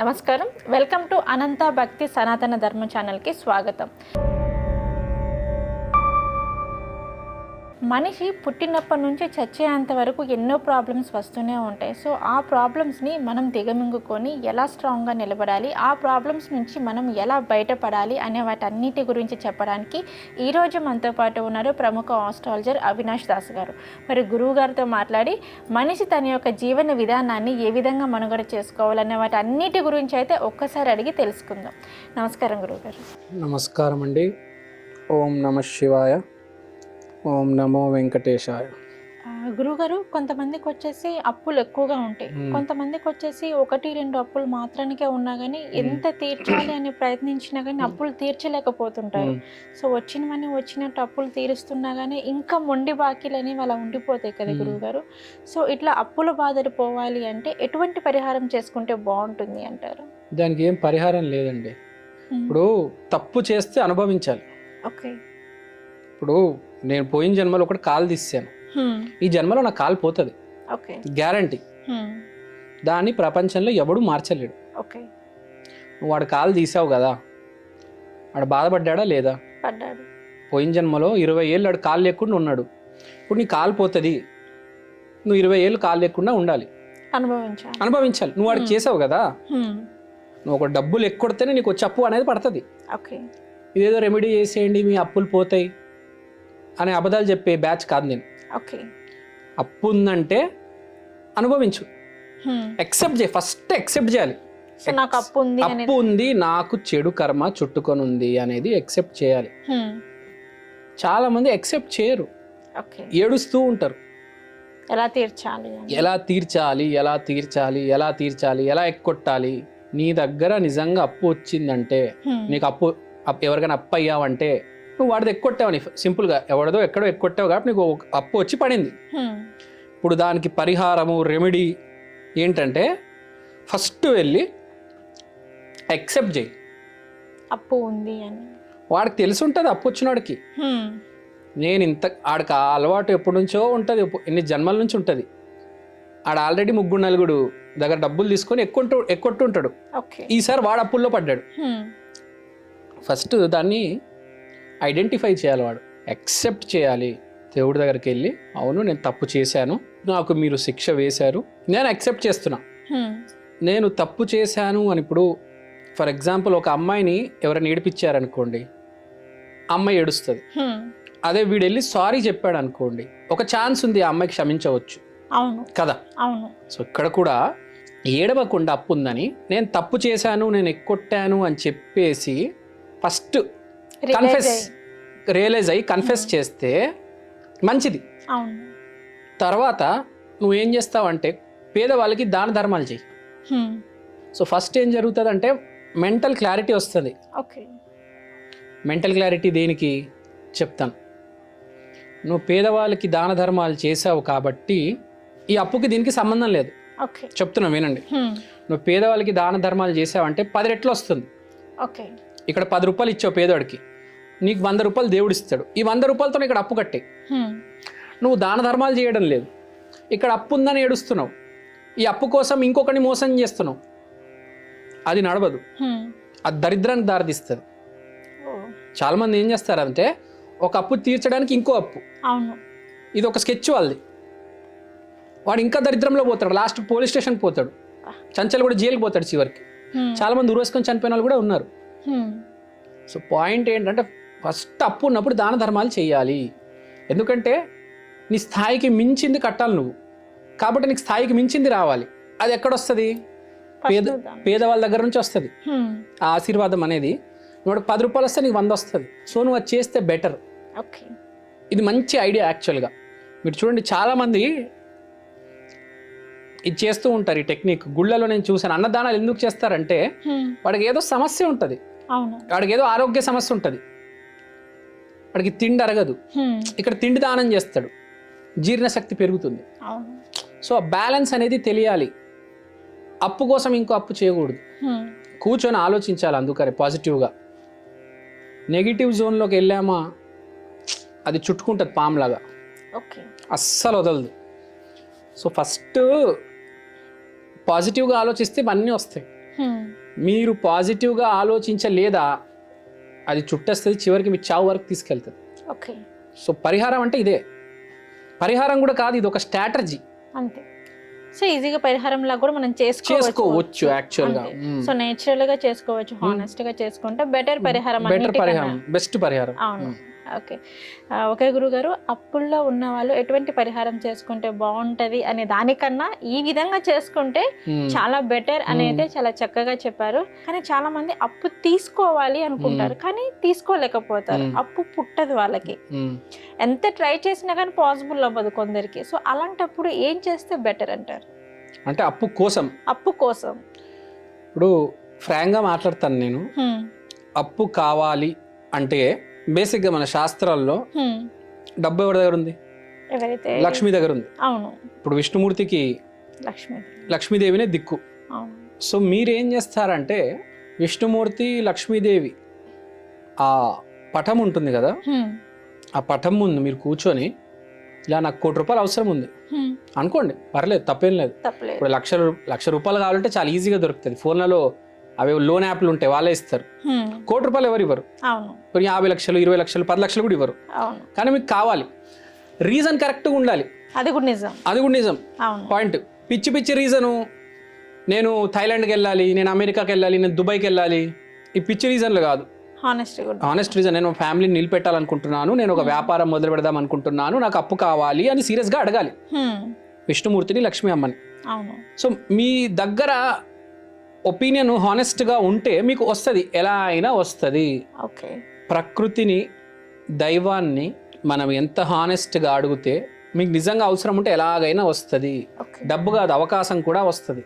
నమస్కారం. Welcome to అనంత భక్తి సనాతన ధర్మ ఛానల్కి స్వాగతం. మనిషి పుట్టినప్పటి నుంచి చచ్చేంత వరకు ఎన్నో ప్రాబ్లమ్స్ వస్తూనే ఉంటాయి. సో ఆ ప్రాబ్లమ్స్ని మనం దిగమింగుకొని ఎలా స్ట్రాంగ్గా నిలబడాలి, ఆ ప్రాబ్లమ్స్ నుంచి మనం ఎలా బయటపడాలి అనే వాటన్నిటి గురించి చెప్పడానికి ఈరోజు మనతో పాటు ఉన్నారు ప్రముఖ ఆస్ట్రాలజర్ అవినాష్ దాస్ గారు. మరి గురువు గారితో మాట్లాడి మనిషి తన యొక్క జీవన విధానాన్ని ఏ విధంగా మనుగడ చేసుకోవాలనే వాటన్నిటి గురించి అయితే ఒక్కసారి అడిగి తెలుసుకుందాం. నమస్కారం గురువుగారు. నమస్కారం అండి. ఓం నమ శివాయ. ఓం నమో వెంకటేశాయ. గురువుగారు, కొంతమందికి వచ్చేసి అప్పులు ఎక్కువగా ఉంటాయి, కొంతమందికి వచ్చేసి 1-2 అప్పులు మాత్రానికే ఉన్నా కానీ ఎంత తీర్చాలి అని ప్రయత్నించినా కానీ అప్పులు తీర్చలేకపోతుంటారు. సో వచ్చినవన్నీ వచ్చినట్టు అప్పులు తీరుస్తున్నా కానీ ఇంకా మొండి బాకీలు అనేవి అలా ఉండిపోతాయి కదా గురువుగారు. సో ఇట్లా అప్పుల బాధలు పోవాలి అంటే ఎటువంటి పరిహారం చేసుకుంటే బాగుంటుంది అంటారు? దానికి ఏం పరిహారం లేదండి. ఇప్పుడు తప్పు చేస్తే అనుభవించాలి. ఓకే. ఇప్పుడు నేను పోయిన జన్మలో ఒకటి కాలు తీసాను, ఈ జన్మలో నా కాలు పోతుంది, గ్యారంటీ. దాన్ని ప్రపంచంలో ఎవడు మార్చలేడు. నువ్వు వాడు కాలు తీసావు కదా, వాడు బాధపడ్డా లేదా? పడ్డాడు. పోయిన జన్మలో 20 ఏళ్ళు వాడు కాలు లేకుండా ఉన్నాడు. ఇప్పుడు నీ కాలు పోతుంది, నువ్వు 20 ఏళ్ళు కాలు లేకుండా ఉండాలి, అనుభవించాలి. నువ్వు వాడికి చేసావు కదా. నువ్వు ఒక డబ్బులు ఎక్కొడితేనే నీకు వచ్చి అప్పు అనేది పడుతుంది. ఇదేదో రెమెడీ చేసేయండి మీ అప్పులు పోతాయి అనే అబద్ధాలు చెప్పే బ్యాచ్ కాదు నేను. అప్పు ఉందంటే అనుభవించు, ఎక్సెప్ట్ చేయి. ఫస్ట్ ఎక్సెప్ట్ చేయాలి. అప్పు ఉంది, నాకు చెడు కర్మ చుట్టుకొని ఉంది అనేది ఎక్సెప్ట్ చేయాలి. చాలా మంది ఎక్సెప్ట్ చేయరు, ఏడుస్తూ ఉంటారు. ఎలా తీర్చాలి, ఎలా ఎక్కొట్టాలి. నీ దగ్గర నిజంగా అప్పు వచ్చిందంటే, నీకు అప్పు ఎవరికైనా అప్పు అయ్యావంటే నువ్వు వాడిది ఎక్కొట్టావని సింపుల్గా, ఎవడదో ఎక్కడో ఎక్కొట్టావు కాబట్టి నీకు అప్పు వచ్చి పడింది. ఇప్పుడు దానికి పరిహారము రెమెడీ ఏంటంటే, ఫస్ట్ వెళ్ళి ఎక్సెప్ట్ చేయి. అప్పు ఉంది అని వాడికి తెలిసి ఉంటుంది. అప్పు వచ్చినవాడికి నేను ఆడికి ఆ అలవాటు ఎప్పటి నుంచో ఉంటుంది, ఎన్ని జన్మల నుంచి ఉంటుంది. ఆడ ఆల్రెడీ 3-4 దగ్గర డబ్బులు తీసుకొని ఎక్కొట్టుంటాడు. ఈసారి వాడు అప్పుల్లో పడ్డాడు. ఫస్ట్ దాన్ని ఐడెంటిఫై చేయాలి, వాడు యాక్సెప్ట్ చేయాలి. దేవుడి దగ్గరికి వెళ్ళి, అవును నేను తప్పు చేశాను, నాకు మీరు శిక్ష వేశారు, నేను యాక్సెప్ట్ చేస్తున్నా, నేను తప్పు చేశాను అని. ఇప్పుడు ఫర్ ఎగ్జాంపుల్ ఒక అమ్మాయిని ఎవరైనా ఏడిపించారనుకోండి, అమ్మాయి ఏడుస్తుంది. అదే వీడు వెళ్ళి సారీ చెప్పాడు అనుకోండి, ఒక ఛాన్స్ ఉంది, ఆ అమ్మాయికి క్షమించవచ్చు కదా. సో ఇక్కడ కూడా ఏడవకుండా అప్పు ఉందని, నేను తప్పు చేశాను, నేను ఎక్కొట్టాను అని చెప్పేసి ఫస్ట్ రియలైజ్ అయ్యి కన్ఫెస్ చేస్తే మంచిది. తర్వాత నువ్వేం చేస్తావంటే పేదవాళ్ళకి దాన ధర్మాలు చెయ్యి. సో ఫస్ట్ ఏం జరుగుతుంది అంటే మెంటల్ క్లారిటీ వస్తుంది. మెంటల్ క్లారిటీ దేనికి చెప్తాను. నువ్వు పేదవాళ్ళకి దాన ధర్మాలు చేసావు కాబట్టి ఈ అప్పుకి దీనికి సంబంధం లేదు. చెప్తున్నా వినండి. నువ్వు పేదవాళ్ళకి దాన ధర్మాలు చేసావంటే 10 రెట్లు వస్తుంది. ఇక్కడ 10 రూపాయలు ఇచ్చావు పేదవాడికి, నీకు 100 రూపాయలు దేవుడు ఇస్తాడు. ఈ 100 రూపాయలతో ఇక్కడ అప్పు కట్టే. నువ్వు దాన ధర్మాలు చేయడం లేదు, ఇక్కడ అప్పు ఉందని ఏడుస్తున్నావు, ఈ అప్పు కోసం ఇంకొకరిని మోసం చేస్తున్నావు. అది నడవదు, అది దరిద్రానికి దారితీస్తుంది. చాలామంది ఏం చేస్తారంటే ఒక అప్పు తీర్చడానికి ఇంకో అప్పు. ఇది ఒక స్కెచ్ వాళ్ళది. వాడు ఇంకా దరిద్రంలో పోతాడు, లాస్ట్ పోలీస్ స్టేషన్ పోతాడు, చంచలు కూడా జైలుకి పోతాడు చివరికి. చాలామంది ఉరేసుకొని చనిపోయిన వాళ్ళు కూడా ఉన్నారు. సో పాయింట్ ఏంటంటే ఫస్ట్ అప్పు ఉన్నప్పుడు దాన ధర్మాలు చేయాలి. ఎందుకంటే నీ స్థాయికి మించింది కట్టాలి నువ్వు, కాబట్టి నీకు స్థాయికి మించింది రావాలి. అది ఎక్కడొస్తుంది? పేదవాళ్ళ దగ్గర నుంచి వస్తుంది ఆ ఆశీర్వాదం అనేది. నువ్వు 10 రూపాయలు వస్తే నీకు 100 వస్తుంది. సో నువ్వు అది చేస్తే బెటర్. ఇది మంచి ఐడియా యాక్చువల్గా. మీరు చూడండి, చాలామంది ఇది చేస్తూ ఉంటారు ఈ టెక్నిక్. గుళ్ళలో నేను చూసాను. అన్నదానాలు ఎందుకు చేస్తారంటే వాడికి ఏదో సమస్య ఉంటుంది, వాడికి ఏదో ఆరోగ్య సమస్య ఉంటుంది, వాడికి తిండి అరగదు. ఇక్కడ తిండి దానం చేస్తాడు, జీర్ణశక్తి పెరుగుతుంది. సో ఆ బ్యాలెన్స్ అనేది తెలియాలి. అప్పు కోసం ఇంకో అప్పు చేయకూడదు, కూర్చొని ఆలోచించాలి. అందుకని పాజిటివ్గా. నెగిటివ్ జోన్లోకి వెళ్ళామా అది చుట్టుకుంటుంది పాములాగా, అస్సలు వదలదు. సో ఫస్ట్ పాజిటివ్గా ఆలోచిస్తే అన్నీ వస్తాయి. మీరు పాజిటివ్గా ఆలోచించలేదా అది చుట్టేస్తుంది, చివరికి మీ చావు వరకు తీసుకెళ్తుంది. ఓకే. సో పరిహారం అంటే ఇదే. పరిహారం కూడా కాదు, ఇది ఒక స్ట్రాటజీ అంతే. సో ఈజీగా పరిహారంలా కూడా మనం చేసుకోవచ్చు యాక్చువల్గా. సో నేచురల్ గా చేసుకోవచ్చు, హానెస్ట్ గా చేసుకుంటే బెటర్ పరిహారం. బెస్ట్ పరిహారం. అవును. ఓకే. ఓకే గురుగారు, అప్పుల్లో ఉన్న వాళ్ళు ఎటువంటి పరిహారం చేసుకుంటే బాగుంటది అనే దానికన్నా ఈ విధంగా చేసుకుంటే చాలా బెటర్ అని అయితే చాలా చక్కగా చెప్పారు. కానీ చాలా మంది అప్పు తీసుకోవాలి అనుకుంటారు కానీ తీసుకోలేకపోతారు, అప్పు పుట్టదు వాళ్ళకి, ఎంత ట్రై చేసినా కానీ పాసిబుల్ అవ్వదు కొందరికి. సో అలాంటప్పుడు ఏం చేస్తే బెటర్ అంటారు? అంటే అప్పు కోసం ఇప్పుడు ఫ్రాంక్గా మాట్లాడతాను నేను. అప్పు కావాలి అంటే బేసిక్గా మన శాస్త్రాల్లో డబ్బు ఎవరి దగ్గర ఉంది? లక్ష్మి దగ్గర ఉంది. అవును. ఇప్పుడు విష్ణుమూర్తికి లక్ష్మీదేవినే దిక్కు. సో మీరేం చేస్తారంటే విష్ణుమూర్తి లక్ష్మీదేవి ఆ పటం ఉంటుంది కదా, ఆ పటం ముందు మీరు కూర్చొని ఇలా నాకు ₹1,00,000 అవసరం ఉంది అనుకోండి, పర్లేదు, తప్పేం లేదు. ఇప్పుడు ₹1,00,000 కావాలంటే చాలా ఈజీగా దొరుకుతుంది. ఫోన్లలో అవి లోన్ యాప్లు ఉంటాయి, వాళ్ళే ఇస్తారు. ₹1,00,000 ఎవరు ఇవ్వరు. ఇప్పుడు 50 లక్షలు, 20 లక్షలు, 10 లక్షలు కూడా ఇవ్వరు. కానీ మీకు కావాలి, రీజన్ కరెక్ట్గా ఉండాలి. అది కూడా నిజం. పాయింట్. పిచ్చి రీజను, నేను థాయిలాండ్కి వెళ్ళాలి, నేను అమెరికాకి వెళ్ళాలి, నేను దుబాయ్కి వెళ్ళాలి, ఈ పిచ్చి రీజన్లు కాదు. హానెస్ట్ రీజన్, నేను ఫ్యామిలీని నిలబెట్టాలనుకుంటున్నాను, నేను ఒక వ్యాపారం మొదలు పెడదాం అనుకుంటున్నాను, నాకు అప్పు కావాలి అని సీరియస్గా అడగాలి విష్ణుమూర్తిని, లక్ష్మీ అమ్మని. సో మీ దగ్గర ఒపీనియన్ హానెస్ట్గా ఉంటే మీకు వస్తుంది, ఎలా అయినా వస్తుంది. ప్రకృతిని, దైవాన్ని మనం ఎంత హానెస్ట్గా అడిగితే మీకు నిజంగా అవసరం ఉంటే ఎలాగైనా వస్తుంది. డబ్బు కాదు, అవకాశం కూడా వస్తుంది.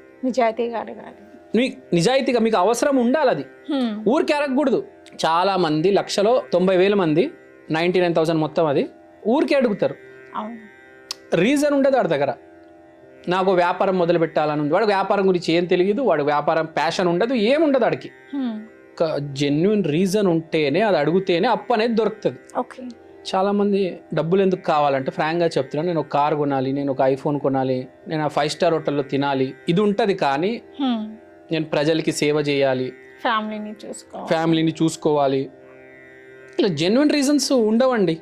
నిజాయితీగా మీకు అవసరం ఉండాలి. అది ఊరికి అడగకూడదు. చాలా మంది లక్షలో 90,000 మంది 99,000 మొత్తం అది ఊరికే అడుగుతారు. రీజన్ ఉండదు వాడి దగ్గర. నాకు వ్యాపారం మొదలు పెట్టాలని ఉంది, వాడు వ్యాపారం గురించి ఏం తెలియదు, వాడు వ్యాపారం ప్యాషన్ ఉండదు, ఏముండదు వాడికి. ఒక జెన్యున్ రీజన్ ఉంటేనే, అది అడిగితేనే అప్పు అనేది దొరుకుతుంది. చాలా మంది డబ్బులు ఎందుకు కావాలంటే ఫ్రాంక్గా చెప్తున్నాను, నేను ఒక కార్ కొనాలి, నేను ఒక ఐఫోన్ కొనాలి, నేను ఆ 5 స్టార్ హోటల్లో తినాలి, ఇది ఉంటుంది. కానీ నేను ప్రజలకి సేవ చేయాలి, ఫ్యామిలీని చూసుకోవాలి, ఇలా జెన్యున్ రీజన్స్ ఉండవండి.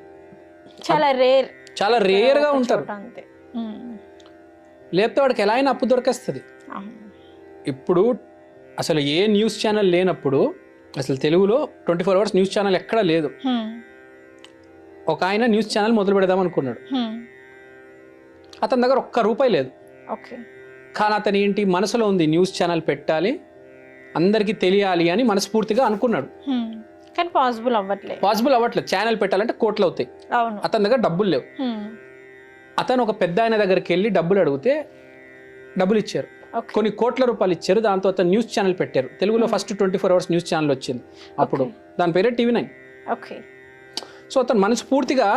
చాలా రేర్గా ఉంటారు. లేకపోతే వాడికి ఎలా అయినా అప్పు దొరికేస్తుంది. ఇప్పుడు అసలు ఏ న్యూస్ ఛానల్ లేనప్పుడు, అసలు తెలుగులో 24 hours న్యూస్ ఛానల్ ఎక్కడా లేదు. ఒక ఆయన న్యూస్ ఛానల్ మొదలు పెడదాం అనుకున్నాడు, అతని దగ్గర ₹1 లేదు. కానీ అతను ఏంటి మనసులో ఉంది, న్యూస్ ఛానల్ పెట్టాలి, అందరికీ తెలియాలి అని మనస్ఫూర్తిగా అనుకున్నాడు. కానీ పాసిబుల్ అవ్వట్లేదు. ఛానల్ పెట్టాలంటే కోట్లు అవుతాయి, అతని దగ్గర డబ్బులు లేవు. అతను ఒక పెద్ద ఆయన దగ్గరికి వెళ్ళి డబ్బులు అడిగితే డబ్బులు ఇచ్చారు, కొన్ని ₹1,00,000 ఇచ్చారు. దాంతో అతను న్యూస్ ఛానల్ పెట్టారు. తెలుగులో ఫస్ట్ 24 hours న్యూస్ ఛానల్ వచ్చింది అప్పుడు, దాని పేరే TV9. సో అతను మనస్ఫూర్తిగా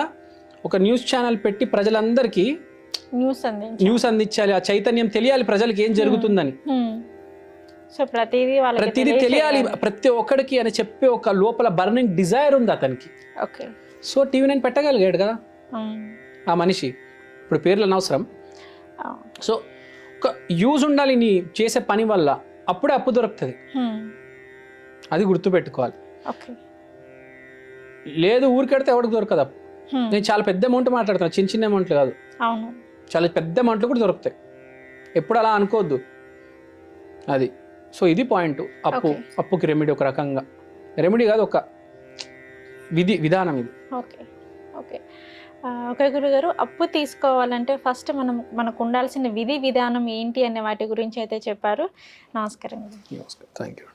ఒక న్యూస్ ఛానల్ పెట్టి ప్రజలందరికీ న్యూస్ అందించాలి, ఆ చైతన్యం తెలియాలి ప్రజలకి ఏం జరుగుతుందని. సో ప్రతిదీ తెలియాలి ప్రతి ఒక్కడికి అని చెప్పి ఒక లోపల బర్నింగ్ డిజైర్ ఉంది అతనికి. సో TV9 పెట్టగలిగాడు కదా ఆ మనిషి. ఇప్పుడు పేర్లు అనవసరం. సో ఒక యూజ్ ఉండాలి నీ చేసే పని వల్ల, అప్పుడే అప్పు దొరుకుతుంది. అది గుర్తుపెట్టుకోవాలి. లేదు ఊరికెడితే ఎవరికి దొరకదు అప్పు. నేను చాలా పెద్ద అమౌంట్ మాట్లాడుతున్నా, చిన్న అమౌంట్లు కాదు, చాలా పెద్ద అమౌంట్లు కూడా దొరుకుతాయి. ఎప్పుడు అలా అనుకోవద్దు అది. సో ఇది పాయింట్. అప్పుకి రెమెడీ ఒక రకంగా, రెమెడీ కాదు, ఒక విధానం ఇది. ఓకే గురుగారు, అప్పు తీసుకోవాలంటే ఫస్ట్ మనకు ఉండాల్సిన విధానం ఏంటి అనే వాటి గురించి అయితే చెప్పారు. నమస్కారం. Thank you.